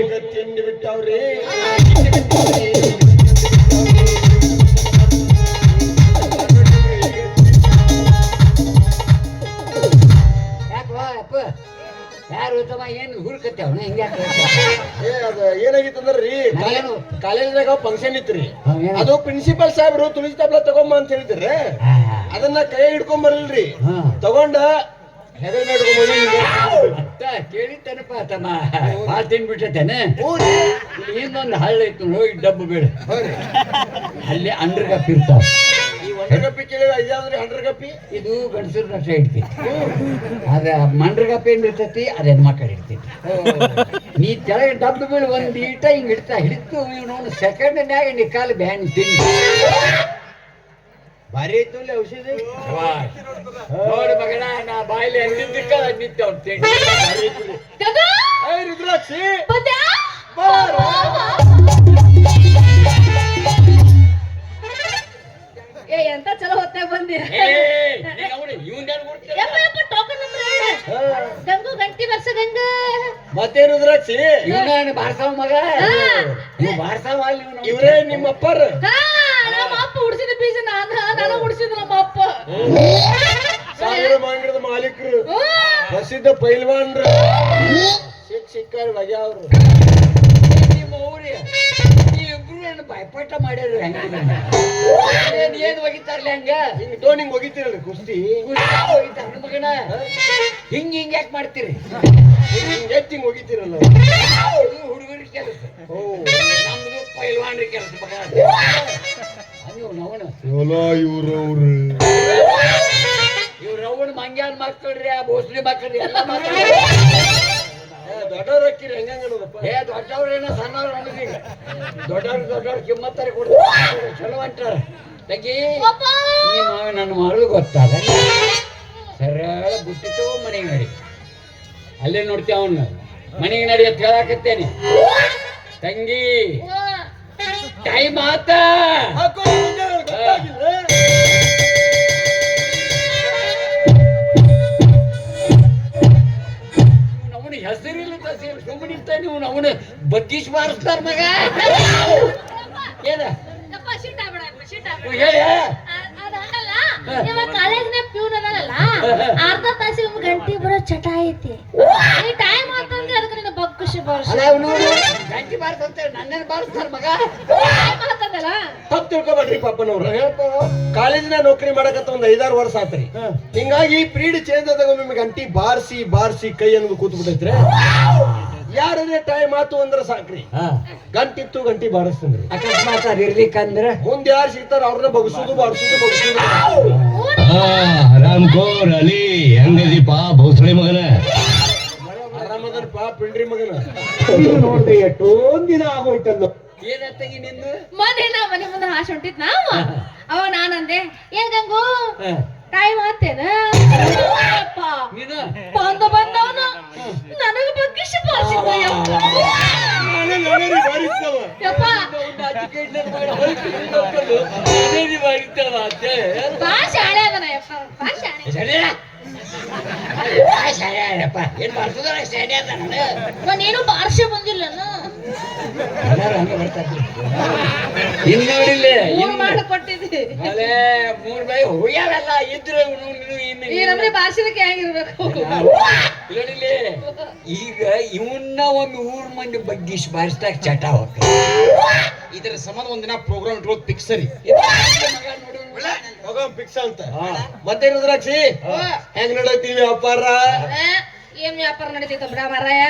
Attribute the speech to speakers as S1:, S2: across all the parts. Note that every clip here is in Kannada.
S1: ತಿಂಡಿ ಬಿಟ್ಟವ್ರಿ
S2: ಯಾರು ಏನು ಹುಡುಕತ್ತೇವನ ಹಿಂಗೆ
S1: ಏನಾಗಿತ್ತು ಅಂದ್ರಿ ಕಾಲೇಜ್ನಾಗ ಫಂಕ್ಷನ್ ಇತ್ರಿ ಅದು ಪ್ರಿನ್ಸಿಪಲ್ ಸಾಹೇಬ್ರು ತುಳಸಿ ತಪ್ಲ ತಗೊಂಬ ಅಂತ ಹೇಳಿದ್ರಿ ಅದನ್ನ ಕೈ ಹಿಡ್ಕೊಂಡ್ ಬರ್ಲಿಲ್ರಿ ತಗೊಂಡ
S2: ಕೇಳಿತ್ತೇನಪ್ಪ ತಮ್ಮ ಭಾಳ ತಿನ್ಬಿಟ್ಟೇನೆ ಇನ್ನೊಂದು ಹಳ್ಳ ಇತ್ತು ಹೋಗಿ ಡಬ್ಬು ಬೇಡ ಅಲ್ಲಿ ಅಂಡ್ರ ಗಪ್ಪಿ ಇರ್ತಾವ
S1: ಗಪ್ಪಿ ಕೇಳಿ ಇದಾದ್ರಿ ಹಂಡ್ರ ಗಪ್ಪಿ
S2: ಇದು ಗಂಡಸರ ಸೈಡ್ ಅದ ಮಂಡ್ರ ಗಪ್ಪಿ ಏನ್ ಇರ್ತೈತಿ ಅದ ಹೆಣ್ಮಕ್ಳು ಇರ್ತೈತಿ ನೀ ಕೆಳಗೆ ಡಬ್ಬು ಬೀಳು ಒಂದ್ ಈಟ ಹಿಂಗ್ ಹಿಡಿತು ಇವನು ಸೆಕೆಂಡ್ನ್ಯಾಗ ನೀ ಕಾಲು ಬ್ಯಾನ್ ತಿಂದು ಭಾರಿ ಐತು ಅಲ್ಲಿ ಔಷಧಿ ನೋಡಿ ಮಗನ ನಾ ಬಾಯಿಲಿ ಅಂದಿದ್ದಕ್ಕ ನಿಂತೆ
S1: ರುದ್ರಾಕ್ಷಿ
S3: ಎಂತ ಚಲೋ ಹೊತ್ತಾಗ ಬಂದಿರ ಗಂಗು ಗಂಟಿ ಬರ್ಸ ಗಂಗ
S1: ಮತ್ತೆ ರುದ್ರಾಕ್ಷಿ
S2: ಇವನ ಬಾರ್ಸವ ಮಗ ಬಾರ್ಸವ
S1: ಇವ್ರೇ ನಿಮ್ಮ ಅಪ್ಪರ
S3: ನಮ್ಮ ಅಪ್ಪ ಉಡ್ಸಿದ ಬೀಜ ನಾನು ಉಡ್ಸಿದ ನಮ್ಮ ಅಪ್ಪ
S1: ಸಾವಿರ ಮಾಂಗಡದ ಮಾಲೀಕರು ಪ್ರಸಿದ್ಧ ಪೈಲ್ವಾನ್ರು ಶಿಕ್ಷಕರು ಬಗೆಯವ್ರು
S2: ನಿಮ್ಮ ಊರಿ ಇಬ್ರು ಏನು ಬಾಯ್ಪಾಠ ಮಾಡ್ಯಾರ ಏನ್ ಒಗಿತಾರಲ್ಲ ಹಂಗ
S1: ಹಿಂಗ್ ಟೋನಿಂಗ್ ಒಗಿತೀರಲ್ರಿ ಕುಸ್ತಿ
S2: ಒಗಿತಾರ ಮಗನ ಹಿಂಗ್ ಹಿಂಗ್ ಯಾಕೆ ಮಾಡ್ತೀರಿ
S1: ಹಿಂಗ್ ಒಗಿತೀರಲ್ಲ
S2: ಹುಡುಗರ ಕೆಲಸ ನಮ್ದು ಪೈಲ್ವಾನ್ರಿ ಕೆಲಸ ಮಗ ಇವ್ರವ್ನ ಮಂಗ್ಯಾನ್ ಮಕ್ಕಳ್ರಿ ಆ ಬೋಸ್ಲಿ ಮಕ್ಕಳ್ರಿ ಎಲ್ಲ ಮಕ್ಕಳು
S1: ದೊಡ್ಡವ್ರ ಹಾಕಿರಿ ಹೆಂಗಪ್ಪ
S2: ದೊಡ್ಡವ್ರೇನ ಸಣ್ಣವ್ರ ಅನ್ನೋದೀಗ ದೊಡ್ಡವ್ರ ಕಿಮ್ಮತ್ತಾರೆ ಕೊಡ್ತಾರೆ ಚಲೋ ಅಂಟಾರ ತಂಗಿ ನಿಮ್ಮ ನನ್ನ ಮಗಳು ಗೊತ್ತಾದ ಸರಳ ಬುಟ್ಟಿ ತಗೋ ಮನೆಗೆ ನಡಿ ಅಲ್ಲೇ ನೋಡ್ತೇವ ಅವನ್ನ ಮನೆಗೆ ನಡಿ ಅಂತ ಹೇಳಾಕತ್ತೇನೆ ತಂಗಿ ಟೈಮ್ ಆತ ಅವನು ಹೆಸರಿಲ್ಲ ಸುಮ್ಮನಿರ್ತಾನೆ ನೀವು ಅವನು ಬಗ್ಗಿಸಿ ಬಾರಿಸ್ತಾರ ಮಗ ಏನ ಹೇಳ
S3: ಕಾಲೇಜ್ನ ಪ್ಯೂನ್ ಅದಲ್ಲ ಅರ್ಧ ತಾಸಿಗೆ ಗಂಟೆ ಬರೋ ಚಟ ಐತಿ ಟೈಮ್ ಆತಂದ್ರೆ ಅದಕ್ಕೆ ನಿನ್ನ ಬಗ್ಗಿಸಿ
S2: ಗಂಟಿ ಬಾರಿಸ್ತ ನನ್ನೇನು ಬಾರಿಸ್ತಾರ ಮಗ
S1: ತಪ್ಪು ತಿಳ್ಕೊಬೇಡ್ರಿ ಪಾಪನವ್ರು ಕಾಲೇಜಿನ ನೌಕರಿ ಮಾಡಕತ್ತ ಒಂದ್ 5-6 ವರ್ಷ ಆತ್ರಿ ಹಿಂಗಾಗಿ ಪೀರಿಯಡ್ ಚೇಂಜ್ ಆದಾಗ ನಿಮ್ಗೆ ಗಂಟಿ ಬಾರಿಸಿ ಕೈ ಅನ್ನೋದು ಕೂತ್ ಬಿಟ್ಟೈತ್ರಿ ಯಾರೇ ಟೈಮ್ ಆತು ಅಂದ್ರ ಸಾಕ್ರಿ ಗಂಟಿತ್ತು ಗಂಟಿ ಬಾರಿಸ್ತೇನ್ರಿ
S2: ಅಕಸ್ಮಾತ್ ಅದ್ ಇರ್ಲಿಕ್ಕಂದ್ರ
S1: ಮುಂದೆ ಯಾರು ಸಿಗ್ತಾರ ಅವ್ರನ್ನ ಬಗ್ಸುದು ಬಾರಿಸುದು
S4: ಆರಾಮ್ ಕೋರ್ ಅಲಿ ಹೆಂಗದೀಪ ಭೋಸಳೆ ಮಗನ
S1: ಆರಾಮದನಪ್ಪ ಪಿಂಡ್ರಿ ಮಗನ
S4: ನೋಡ್ರಿ ಎಷ್ಟೊಂದ್ ದಿನ ಆಗೋಯ್ತಲ್ಲ
S2: ಏನತ್ತಗಿ ನಿಂದು
S3: ಮನೆ ಮುಂದೆ ಹಾಶ್ ಹೊಂಟಿತ್ ನಾವ ಅವ ನಾನಂದೆ ಏನ್ ಗಂಗು ಟೈಮ್ ಆತೇನ ಬಂದವನು ನನಗ ಬಗ್ಗಿಸಿ ನೀನು ಬಾರ್ಷೆ ಬಂದಿಲ್ಲ ಮಾಡಿಕೊಟ್ಟಿದ್ದಿ
S2: ಮೂರ್ ಬೈ ಹೋಗ್ಯಾವೆಲ್ಲ ಇದ್ರೆ
S3: ಈ ನಮ್ಗೆ ಭಾಷಣಕ್ಕೆ ಹೆಂಗಿರ್ಬೇಕು
S2: ಈಗ ಇವನ್ನ ಒಮ್ಮೆ ಊರ್ ಮಂದಿ ಬಗ್ಗಿಸಿ ಬಾರಿಸಿದಾಗ ಚಟ ಹೋಗ್ತ
S1: ಇದರ ಸಂಬಂಧ ಒಂದಿನ ಪ್ರೋಗ್ರಾಮ್ ಇಟ್ಕೋದು ಫಿಕ್ಸ್ ಸರಿ ಫಿಕ್ಸ್ ಅಂತ ಮತ್ತೆ ರುದ್ರಾಕ್ಷಿ ಹೆಂಗ್ ನಡೀತೀವಿ ವ್ಯಾಪಾರ
S3: ಏನ್ ವ್ಯಾಪಾರ ನಡೀತೈತ ಬಿಡ ಮಾರಾಯ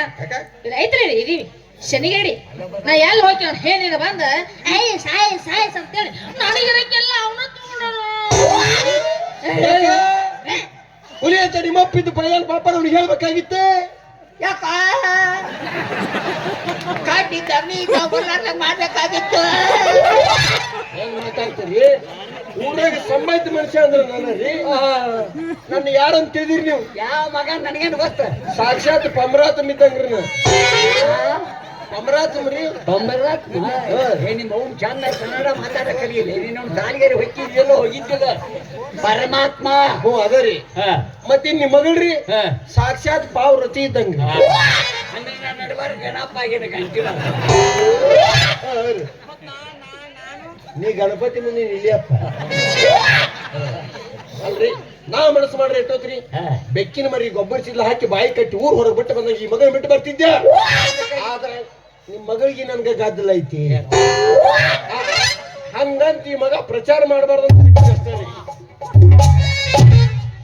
S3: ಐತ್ರಿ ಇದೀವಿ ಶನಿಗೇಡಿ ನಾ ಎಲ್ಲಿ ಹೋಗ್ತೇವ ಏನಿದೆ ಬಂದ ಸಾಯಸ್ ಅಂತೇಳಿ ನನಗಿರಕ್ಕೆಲ್ಲ ಅವನ
S1: ಹುಲಿ ಅಂತ ನಿಮ್ಮಪ್ಪಿದ್ದು ಪೈಲ್ ಪಾಪ ಅವ್ನಿಗೆ ಹೇಳ್ಬೇಕಾಗಿತ್ತೆ
S2: ಯಾಕ ಕಾಟಿ ತಮ್ಮಿ ಮಾಡ್ಬೇಕಾಗಿತ್ತು
S1: ಹೆಂಗ್ ಮಾತಾಡ್ತೀರಿ ಊರಾಗ ಸಂಬಾಯ್ತ ಮನುಷ್ಯ ಅಂದ್ರೆ ನಾನು ರೀ ನನ್ನ ಯಾರಂತ ತಿಳಿದಿರಿ ನೀವು
S2: ಯಾವ ಮಗ ನನಗೇನು ಗೊತ್ತ
S1: ಸಾಕ್ಷಾತ್ ಪಮ್ರಾತ್ ಇದ್ದಂಗ್ರಿ ಪಮ್ರಾತ್ರಿ
S2: ನಿಮ್ಮ ಅವ್ನು ಚಂದ ಕನ್ನಡ ಮಾತಾಡ ಕಲಿಯಿಲ್ಲ ನೀನು ದಾಲಿಗೆರೆ ಹೊಕ್ಕಿದ್ಯಲ್ಲೋ ಹೋಗಿದ್ದಿಲ್ಲ ಪರಮಾತ್ಮ
S1: ಹ್ಞೂ ಅದ ರೀ ಮತ್ತೆ ನಿಮ್ಮ ಮಗಳ್ರಿ ಸಾಕ್ಷಾತ್ ಪಾವ್ ರತಿ ಇದ್ದಂಗ್ರಿ
S2: ಅಂದ್ರೆ ನನ್ನ ನಡಬಾರ್ದು ಗಣಪ ಆಗಿನ ಗಂಟಿ
S1: ನೀ ಗಣಪತಿ ಮುಂದೆ ಇಳಿಯಪ್ಪ. ಅಲ್ರಿ ನಾ ಮನಸ್ಸು ಮಾಡ್ರೆ ಎಷ್ಟೋತ್ರಿ ಬೆಕ್ಕಿನ ಮರಿ ಗೊಬ್ಬರ ಚೀಲ ಹಾಕಿ ಬಾಯಿ ಕಟ್ಟಿ ಊರ್ ಹೊರಗೆ ಬಿಟ್ಟು ಬಂದಾಗ ಈ ಮಗನ ಬಿಟ್ಟು ಬರ್ತಿದ್ದೆ. ಆದ್ರೆ ನಿಮ್ ಮಗಳಿಗೆ ನನ್ಗೆ ಗದ್ದಲ ಐತಿ ಹಂಗಂತ ಈ ಮಗ ಪ್ರಚಾರ ಮಾಡಬಾರ್ದು ಅಂತ ಬಿಟ್ಟು ಅಷ್ಟೇ.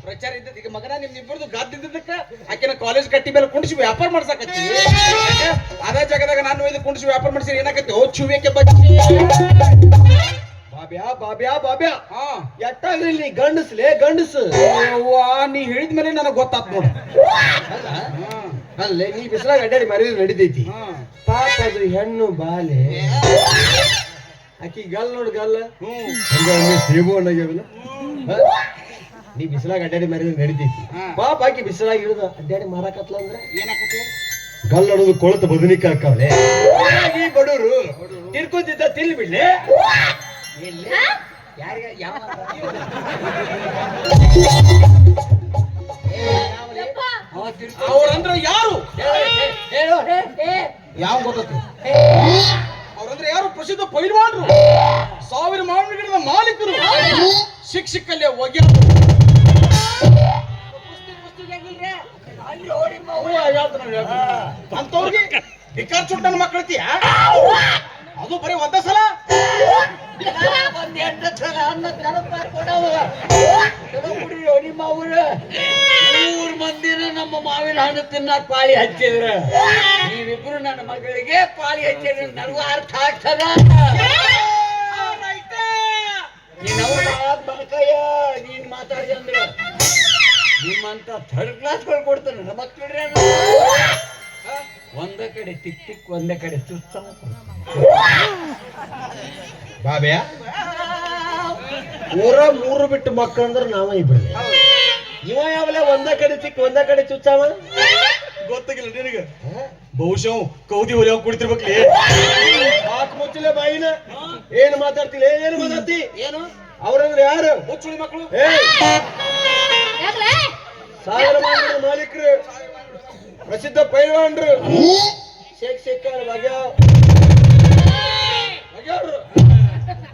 S5: ಪ್ರಚಾರ ಇದ್ದದ ಈಗ ಮಗನ ನಿಮ್ಮಿಬ್ಬರದು ಗದ್ದಿದ್ದಕ್ಕ ಆಕೆನ ಕಾಲೇಜ್ ಕಟ್ಟಿ ಮೇಲೆ ಕುಂಡಿಸಿ ವ್ಯಾಪಾರ ಮಾಡ್ಸಕತ್ತಿ. ಅದೇ ಜಾಗದಾಗ ನಾನು ಒಯ್ದು ಕುಂಡಿಸಿ ವ್ಯಾಪಾರ ಮಾಡಿಸಿ ಏನಾಕತ್ತಿ ಓ ಚುವಿಯಕ್ಕೆ ಬಚ್ಚಿ
S1: ಬಾಬ್ಯಾ ಬಾಬ್ಯಾ ಬಾಬ್ಯಾ
S5: ಹಾ
S1: ಎಟ್ಟಾಗ್ಲಿ ನೀ ಗಂಡಸ್ಲೇ ಗಂಡಸು.
S5: ಅವ್ವಾ ನೀ ಹೇಳಿದ್ಮೇಲೆ ನನಗೆ ಗೊತ್ತಾತ್ ನೋಡು.
S1: ಅಲ್ಲೇ ನೀ ಬಿಸಿಲಾಗ ಅಡ್ಡಾಡಿ ಮರಿದ್ರು ನಡಿದೈತಿ.
S5: ಹಾ
S1: ಪಾಪ ಅದು ಹೆಣ್ಣು ಬಾಲೆ ಆಕಿ ಗಲ್ ನೋಡು ಗಲ್ಲ ಸೇಬು ಹಣ್ಣಾಗ್ಯಾವಲ್ಲ. ನೀ ಬಿಸಿಲಾಗ ಅಡ್ಡಾಡಿ ಮರಿದ್ರು ನಡಿದೈತಿ. ಪಾಪ ಆಕಿ ಬಿಸಿಲಾಗಿ ಹಿಡಿದ ಅಡ್ಡಾಡಿ ಮಾರಾಕತ್ಲ ಅಂದ್ರೆ
S5: ಏನಾಕತಿ
S1: ಗಲ್ ನೋಡೋದು ಕೊಳತು ಬದನಿಕ ಹಾಕವ್ಲೆ. ಬಡವರು ತಿರ್ಕೊಂತಿದ್ದ ತಿಲ್ ಬಿಡ್ಲೆ.
S2: ಯಾರಿಗ ಯಾವ
S3: ಯಪ್ಪ,
S5: ಅವ್ರಂದ್ರ ಯಾರು
S2: ಹೇಳು
S5: ಯಾವ ಗೊತ್ತೈತಿ ಅವ್ರಂದ್ರೆ ಯಾರು ಪ್ರಸಿದ್ಧ ಪೈಲ್ವಾನ್ರು 1000 ಮಾವಿನ ಗಿಡದ ಮಾಲೀಕರು ಶಿಕ್ಷಕಲ್ಲೇ ಒಗ್ಯ ಅಂತವ್ರಿಗೆ ಬಿಕಾರ್ ಚುಟ್ಟನ ಮಕ್ಕಳತಿಯ ಅದು ಬರೀ ಒಂದ ಸಲ
S2: ಒಂದ್ 8 ಸಲ ಅನ್ನ ನೆನಪ ಕೊಡವ ನಿಮ್ಮ ಊರ 3 ಮಂದಿನ ನಮ್ಮ ಮಾವಿನ ಹಣ್ಣು ತಿನ್ನಕ್ ಪಾಳಿ ಹಚ್ಚಿದ್ರ ನೀವಿಬ್ರು ನನ್ನ ಮಗಳಿಗೆ ಪಾಳಿ ಹಚ್ಚಿದ್ರ ನನಗೂ ಅರ್ಥ ಆಗ್ತದ. ನೀನ್ ಬನಕಯ್ಯ ನೀನ್ ಮಾತಾಡಿ ಅಂದ್ರ ನಿಮ್ಮಂತ ಥರ್ಡ್ ಕ್ಲಾಸ್ಗಳು ಕೊಡ್ತಾನೆ ನಮ್ಮ ಮಕ್ಕಳ್ರೆ ಒಂದ ಕಡೆ ಟಿಕ್ ಟಿಕ್ ಒಂದ ಕಡೆ ಸುತ್ತ
S1: ಬಾಬ್ಯಾ ಊರ 3 ಬಿಟ್ಟು ಮಕ್ಕಳು ಅಂದ್ರೆ ನಾವ ಇಬ್ರು. ಇವ ಯಾವಲ್ಲ ಒಂದ ಕಡೆ ಚಿಕ್ಕ ಒಂದ ಕಡೆ ಚುಚ್ಚಾವ
S5: ಗೊತ್ತಾಗಿಲ್ಲ ನಿನಗ ಬಹುಶಃ ಕೌದಿ ಹೊಲಿಯ ಕುಡಿತಿರ್ಬೇಕ್ಲಿ.
S1: ಹಾಕ್ ಮುಚ್ಚಲೆ ಬಾಯಿನ ಏನ್ ಮಾತಾಡ್ತಿಲ್ಲ ಏನು ಮಾತಾಡ್ತಿ
S5: ಏನು
S1: ಅವ್ರಂದ್ರೆ ಯಾರು
S5: ಹುಚ್ಚುಳಿ ಮಕ್ಕಳು
S1: ಏ
S3: ಯಾಕ್ಲೆ?
S1: 1000 ಮಂದಿ ಮಾಲೀಕರು ಪ್ರಸಿದ್ಧ ಪೈಲ್ವಾನ್ರು ಶೇಖ್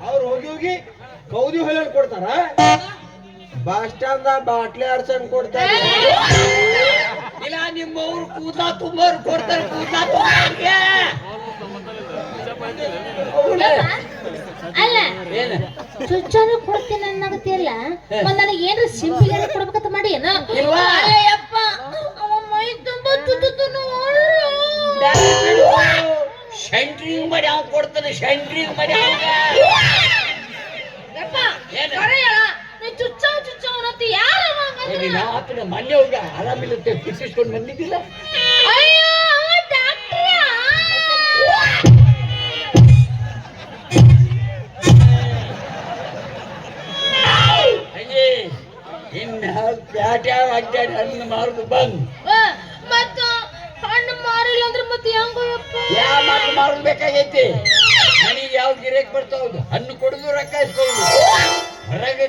S1: ಅವ್ರು ಹೋಗಿ ಹೋಗಿ ಕೌದಿ ಹೊಲನ್ ಕೊಡ್ತಾರ. ಬಸ್ ಸ್ಟಾಂಡ್ ಬಾಟ್ಲಿ ಆಡ್ಸಂಗ್ ಕೊಡ್ತಾರ.
S2: ಇಲ್ಲ ನಿಮ್ಮವ್ರು ಕೂದಲ ತುಂಬೋರು ಕೊಡ್ತಾರೆ ಕೂದಲ ತುಂಬೋರ್ಗೆ.
S3: ಅಲ್ಲ
S2: ಏನ
S3: ಚುಚ್ಚಾನು ಕೊಡ್ತೀನಿ ಅನ್ನಕತ್ತಿಯಲ್ಲ ಮತ್ ನನಗೆ ಏನ್ರ ಸಿಂಪಿಲ್ ಕೊಡ್ಬೇಕಂತ ಮಾಡಿ ಏನ
S2: ಇಲ್ವಾ?
S3: ಅಯ್ಯಪ್ಪ ಅವ ಮೈ ತುಂಬಾ ತುತ್ತು
S2: ಸೆಂಟ್ರಿಂಗ್ ಮಾಡಿ ಅವ್ನು ಕೊಡ್ತಾನೆ ಸೆಂಟ್ರಿಂಗ್ ಮಾಡಿ ಅವ್ನಿಗೆ.
S3: ಚುಚ್ಚಾವ್ ಅನ್ನತ್ತಿ ಯಾರ
S2: ನೀನು ಆತನ ಮೊನ್ನೆ ಹೋಗ ಆರಾಮಿಲ್ಲತ್ತೆ ಕಿಸಿಸ್ಕೊಂಡು ಬಂದಿದ್ದಿಲ್ಲ.
S3: ಅಯ್ಯೋ ಅವ ಡಾಕ್ಟ್ರಾ?
S2: ಅಯ್ಯೇ ಇನ್ನ ಪ್ಯಾಟ್ಯಾವ ಅಡ್ಡಾಡಿ ಹಣ್ಣು ಮಾರುದು ಬಂದ್
S3: ಮತ್ತ ಹಣ್ಣು ಮಾರಿಲ್ಲ ಅಂದ್ರೆ ಮತ್ತೆ ಹೆಂಗಪ್ಪ?
S2: ಯಾವ ಮಾತು ಮಾರುದು ಬೇಕಾಗೈತಿ. ನನಗೆ ಯಾವ ಗಿರೇಕ್ ಬರ್ತಾವ್ದು ಹಣ್ಣು ಕೊಡುದು ರೊಕ್ಕ ಇಸ್ಕೊಳ್ಳೋದು ಹೊರಗೆ